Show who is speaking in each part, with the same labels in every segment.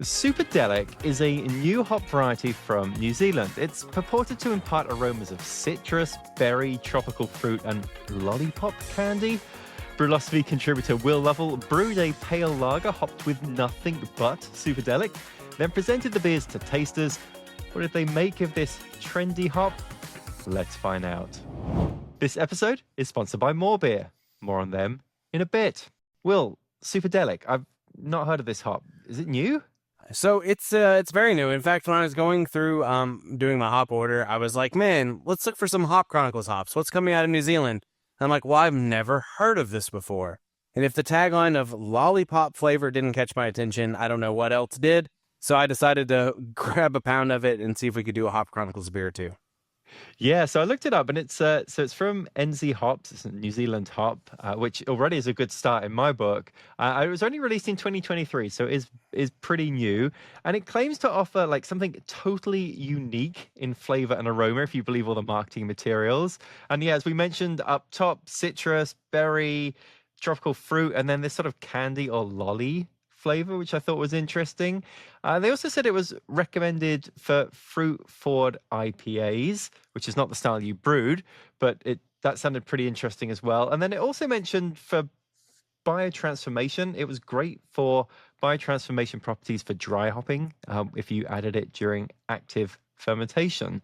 Speaker 1: Superdelic is a new hop variety from New Zealand. It's purported to impart aromas of citrus, berry, tropical fruit, and lollipop candy. Brülosophy contributor Will Lovell brewed a pale lager hopped with nothing but Superdelic, then presented the beers to tasters. What did they make of this trendy hop? Let's find out. This episode is sponsored by More Beer. More on them in a bit. Will, Superdelic, I've not heard of this hop. Is it new?
Speaker 2: So it's very new. In fact, when I was going through doing my hop order, I was like, man, let's look for some Hop Chronicles hops. What's coming out of New Zealand? And I'm like, well, I've never heard of this before. And if the tagline of lollipop flavor didn't catch my attention, I don't know what else did. So I decided to grab a pound of it and see if we could do a Hop Chronicles beer too.
Speaker 1: Yeah, so I looked it up, and it's from NZ Hops, it's a New Zealand hop, which already is a good start in my book. It was only released in 2023, so it is pretty new, and it claims to offer like something totally unique in flavor and aroma, if you believe all the marketing materials. And yeah, as we mentioned up top, citrus, berry, tropical fruit, and then this sort of candy or lolly flavor, which I thought was interesting. They also said it was recommended for fruit-forward IPAs, which is not the style you brewed, but that sounded pretty interesting as well. And then it also mentioned for biotransformation, it was great for biotransformation properties for dry hopping if you added it during active fermentation.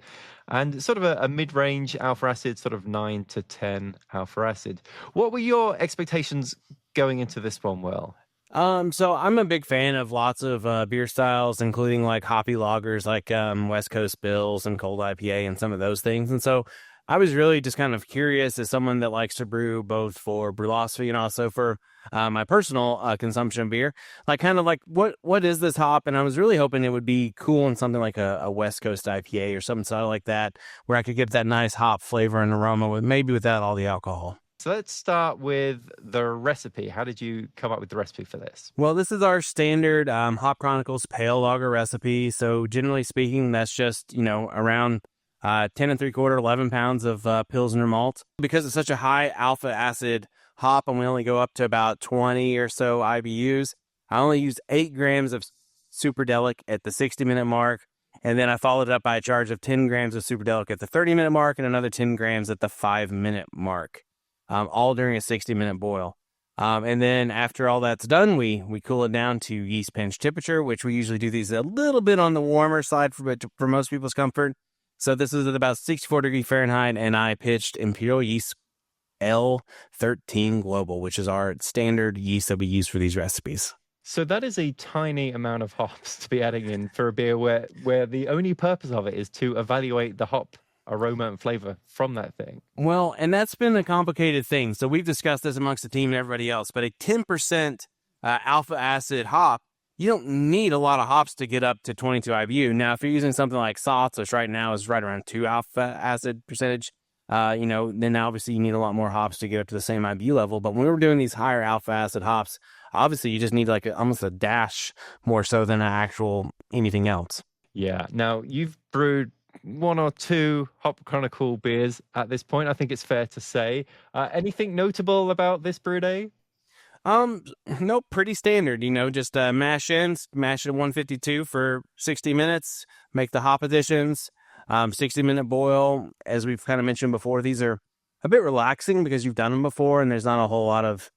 Speaker 1: And sort of a mid-range alpha acid, sort of 9 to 10 alpha acid. What were your expectations going into this one, Will?
Speaker 2: So I'm a big fan of lots of beer styles, including like hoppy lagers, like West Coast Bills and cold IPA and some of those things. And so I was really just kind of curious as someone that likes to brew both for Brülosophy and also for my personal consumption of beer, like kind of like what is this hop? And I was really hoping it would be cool in something like a West Coast IPA or something style like that, where I could get that nice hop flavor and aroma without all the alcohol.
Speaker 1: So let's start with the recipe. How did you come up with the recipe for this?
Speaker 2: Well, this is our standard Hop Chronicles pale lager recipe. So generally speaking, that's just, around 10 3/4, 11 pounds of Pilsner malt. Because it's such a high alpha acid hop and we only go up to about 20 or so IBUs, I only used 8 grams of Superdelic at the 60-minute mark. And then I followed it up by a charge of 10 grams of Superdelic at the 30-minute mark and another 10 grams at the 5-minute mark. All during a 60-minute boil. And then after all that's done, we cool it down to yeast pinch temperature, which we usually do these a little bit on the warmer side for most people's comfort. So this is at about 64 degrees Fahrenheit, and I pitched Imperial Yeast L13 Global, which is our standard yeast that we use for these recipes.
Speaker 1: So that is a tiny amount of hops to be adding in for a beer where the only purpose of it is to evaluate the hop aroma and flavor from that thing.
Speaker 2: Well, and that's been a complicated thing. So we've discussed this amongst the team and everybody else, but a 10% alpha acid hop, you don't need a lot of hops to get up to 22 IBU. Now, if you're using something like salts, which right now is right around 2 alpha acid percentage, then obviously you need a lot more hops to get up to the same IBU level. But when we're doing these higher alpha acid hops, obviously you just need like almost a dash more so than an actual anything else.
Speaker 1: Yeah. Now, you've brewed 1 or 2 Hop Chronicle beers at this point, I think it's fair to say. Anything notable about this brew day?
Speaker 2: No, pretty standard, just mash it at 152 for 60 minutes, make the hop additions, 60-minute boil. As we've kind of mentioned before, these are a bit relaxing because you've done them before and there's not a whole lot of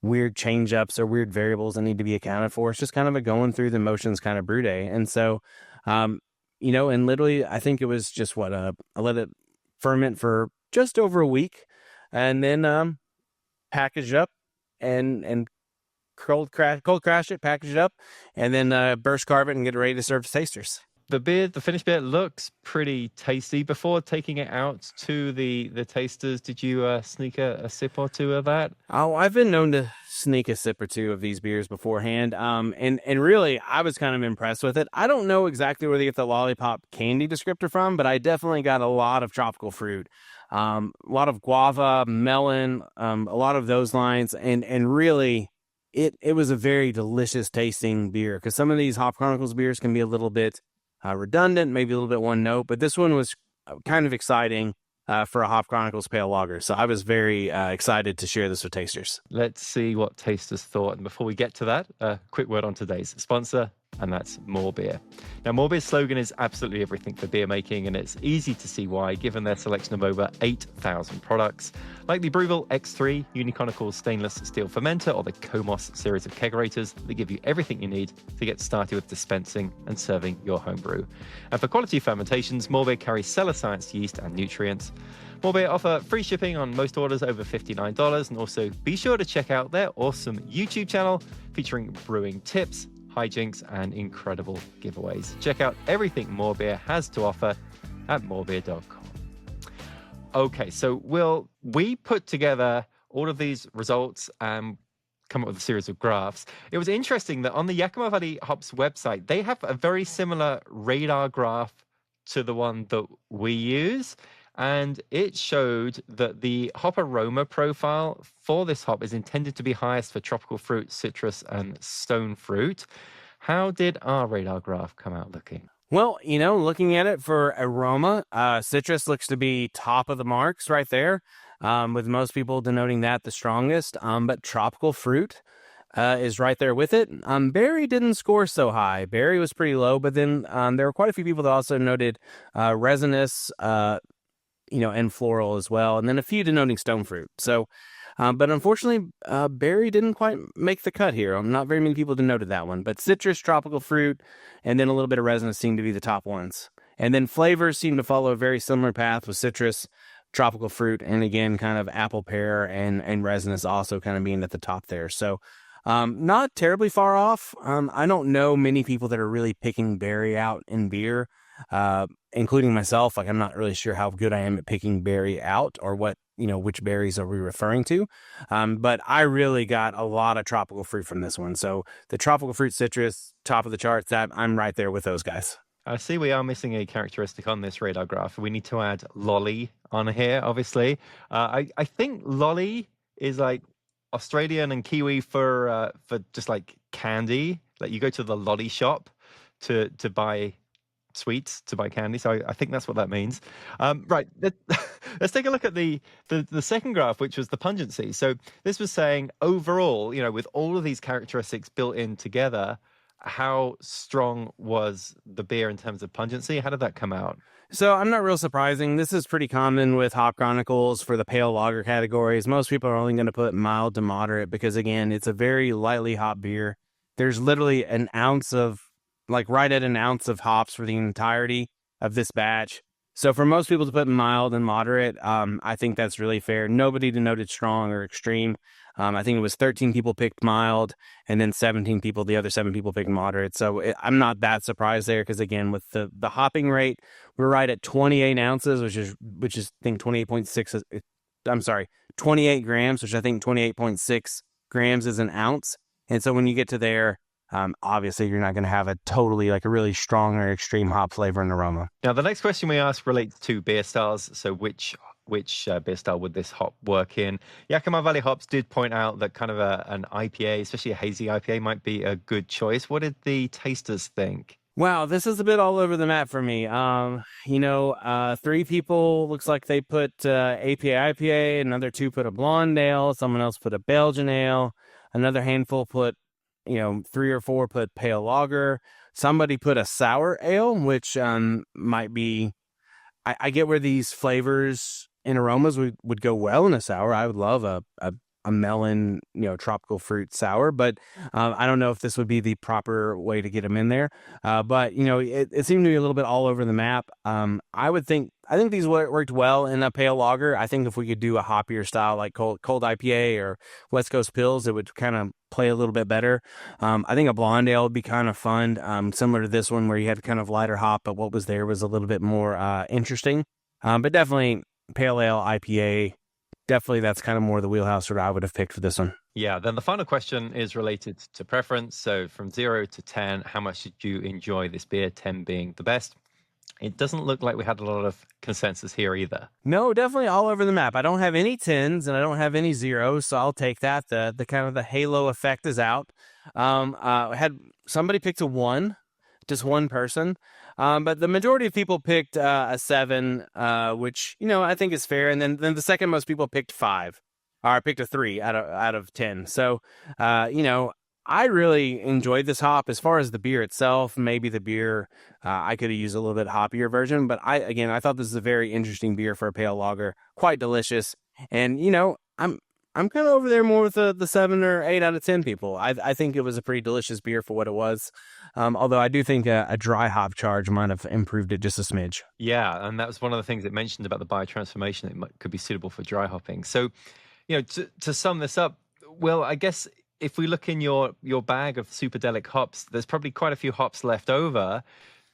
Speaker 2: weird change-ups or weird variables that need to be accounted for. It's just kind of a going through the motions kind of brew day. And so, and literally, I think it was just I let it ferment for just over a week, and then package it up and cold crash it, package it up, and then burst carb it and get it ready to serve to tasters.
Speaker 1: The finished beer looks pretty tasty. Before taking it out to the tasters, did you sneak a sip or two of that?
Speaker 2: Oh, I've been known to sneak a sip or two of these beers beforehand. And really, I was kind of impressed with it. I don't know exactly where they get the lollipop candy descriptor from, but I definitely got a lot of tropical fruit. A lot of guava, melon, a lot of those lines. And really, it was a very delicious tasting beer because some of these Hop Chronicles beers can be a little bit redundant, maybe a little bit one note, but this one was kind of exciting for a Hop Chronicles pale lager. So I was very excited to share this with tasters.
Speaker 1: Let's see what tasters thought. And before we get to that, a quick word on today's sponsor, and that's more beer. Now, more beer's slogan is absolutely everything for beer making, and it's easy to see why, given their selection of over 8,000 products, like the Brülosophy X3 Chronicles stainless steel fermenter or the Comos series of kegerators that give you everything you need to get started with dispensing and serving your home brew. And for quality fermentations, more beer carries Cellar Science yeast and nutrients. More Beer offer free shipping on most orders over $59, and also be sure to check out their awesome YouTube channel featuring brewing tips, hijinks, and incredible giveaways. Check out everything More Beer has to offer at morebeer.com. Okay, so we put together all of these results and come up with a series of graphs. It was interesting that on the Yakima Valley Hops website, they have a very similar radar graph to the one that we use. And it showed that the hop aroma profile for this hop is intended to be highest for tropical fruit, citrus, and stone fruit. How did our radar graph come out looking?
Speaker 2: Well, looking at it for aroma, citrus looks to be top of the marks right there, with most people denoting that the strongest. But tropical fruit is right there with it. Berry didn't score so high. Berry was pretty low, but then there were quite a few people that also noted resinous, and floral as well, and then a few denoting stone fruit. So, but unfortunately, berry didn't quite make the cut here. Not very many people denoted that one, but citrus, tropical fruit, and then a little bit of resinous seem to be the top ones. And then flavors seem to follow a very similar path with citrus, tropical fruit, and again, kind of apple, pear, and resinous also kind of being at the top there. So, not terribly far off. I don't know many people that are really picking berry out in beer. Including myself. Like, I'm not really sure how good I am at picking berry out, or what, which berries are we referring to. But I really got a lot of tropical fruit from this one. So the tropical fruit, citrus, top of the charts, that I'm right there with those guys.
Speaker 1: I see we are missing a characteristic on this radar graph. We need to add lolly on here, obviously. I think lolly is like Australian and Kiwi for just like candy. Like, you go to the lolly shop to buy sweets, to buy candy. So I think that's what that means. Right. Let's take a look at the second graph, which was the pungency. So this was saying overall, with all of these characteristics built in together, how strong was the beer in terms of pungency? How did that come out?
Speaker 2: So I'm not real surprising. This is pretty common with Hop Chronicles for the pale lager categories. Most people are only going to put mild to moderate because, again, it's a very lightly hopped beer. There's literally right at an ounce of hops for the entirety of this batch. So for most people to put mild and moderate, I think that's really fair. Nobody denoted strong or extreme. I think it was 13 people picked mild, and then the other 7 people picked moderate. So I'm not that surprised there, because again, with the hopping rate, we're right at 28 ounces, which is I think 28.6. I'm sorry, 28 grams, which I think 28.6 grams is an ounce. And so when you get to there, obviously you're not going to have a totally like a really strong or extreme hop flavor and aroma.
Speaker 1: Now, the next question we ask relates to beer styles. So which beer style would this hop work in? Yakima Valley Hops did point out that kind of an IPA, especially a hazy IPA, might be a good choice. What did the tasters think?
Speaker 2: Wow, this is a bit all over the map for me. 3 people looks like they put APA IPA, another 2 put a blonde ale, someone else put a Belgian ale, another handful put 3 or 4 put pale lager. Somebody put a sour ale, which might be. I get where these flavors and aromas would go well in a sour. I would love a melon, tropical fruit sour, but I don't know if this would be the proper way to get them in there. But it seemed to be a little bit all over the map. I think these worked well in a pale lager. I think if we could do a hoppier style like cold IPA or West Coast Pils, it would kind of play a little bit better. I think a blonde ale would be kind of fun, similar to this one where you had kind of lighter hop, but what was there was a little bit more interesting. But definitely pale ale, IPA, definitely that's kind of more the wheelhouse that I would have picked for this one.
Speaker 1: Yeah, then the final question is related to preference. So from 0 to 10, how much did you enjoy this beer? 10 being the best. It doesn't look like we had a lot of consensus here either.
Speaker 2: No, definitely all over the map. I don't have any 10s and I don't have any 0s, so I'll take that. The kind of the halo effect is out. Had somebody picked a 1, just one person. But the majority of people picked a 7, which, I think is fair. And then the second most people picked 5, or picked a 3 out of 10. So, I really enjoyed this hop. As far as the beer itself, maybe the beer, I could have used a little bit hoppier version, but I thought this is a very interesting beer for a pale lager. Quite delicious. And, I'm kind of over there more with the 7 or 8 out of 10 people. I think it was a pretty delicious beer for what it was. Although I do think a dry hop charge might have improved it just a smidge.
Speaker 1: Yeah, and that was one of the things it mentioned about the biotransformation. It could be suitable for dry hopping. So, to sum this up, well, I guess if we look in your bag of Superdelic hops, there's probably quite a few hops left over.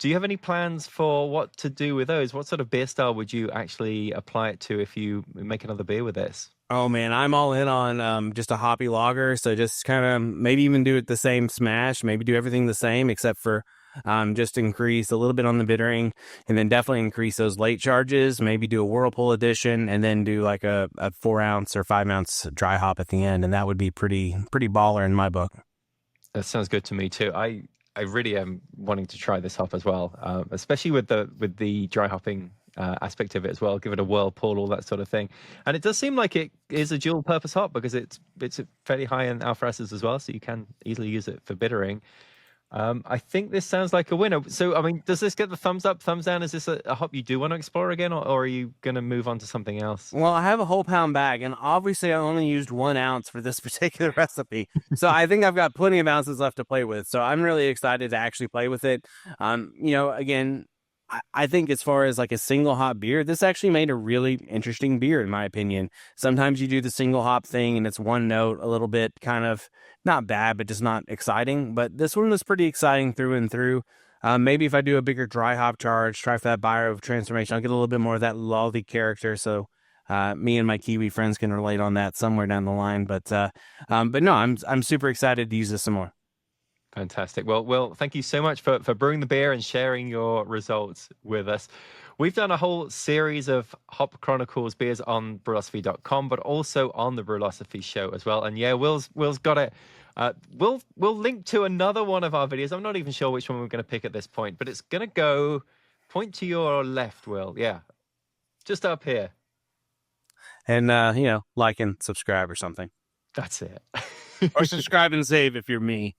Speaker 1: Do you have any plans for what to do with those? What sort of beer style would you actually apply it to if you make another beer with this?
Speaker 2: Oh man, I'm all in on just a hoppy lager. So just kind of maybe even do it the same smash, maybe do everything the same except for just increase a little bit on the bittering, and then definitely increase those late charges. Maybe do a whirlpool edition, and then do like a 4 ounce or 5 ounce dry hop at the end, and that would be pretty baller in my book.
Speaker 1: That sounds good to me too. I really am wanting to try this hop as well, especially with the dry hopping aspect of it as well. Give it a whirlpool, all that sort of thing. And it does seem like it is a dual purpose hop because it's fairly high in alpha acids as well, so you can easily use it for bittering. I think this sounds like a winner. So, I mean, does this get the thumbs up, thumbs down? Is this a hop you do want to explore again, or are you going to move on to something else?
Speaker 2: Well, I have a whole pound bag, and obviously I only used 1 ounce for this particular recipe. So I think I've got plenty of ounces left to play with. So I'm really excited to actually play with it. Again, I think as far as like a single hop beer, this actually made a really interesting beer, in my opinion. Sometimes you do the single hop thing and it's one note, a little bit kind of not bad, but just not exciting. But this one was pretty exciting through and through. Maybe if I do a bigger dry hop charge, try for that bio transformation, I'll get a little bit more of that lolly character. So me and my Kiwi friends can relate on that somewhere down the line. But no, I'm super excited to use this some more.
Speaker 1: Fantastic. Well, Will, thank you so much for brewing the beer and sharing your results with us. We've done a whole series of Hop Chronicles beers on brewlosophy.com, but also on the Brülosophy show as well. And yeah, Will's got it. We'll link to another one of our videos. I'm not even sure which one we're going to pick at this point, but it's going to go point to your left, Will. Yeah, just up here.
Speaker 2: And, like and subscribe or something.
Speaker 1: That's it.
Speaker 2: Or subscribe and save if you're me.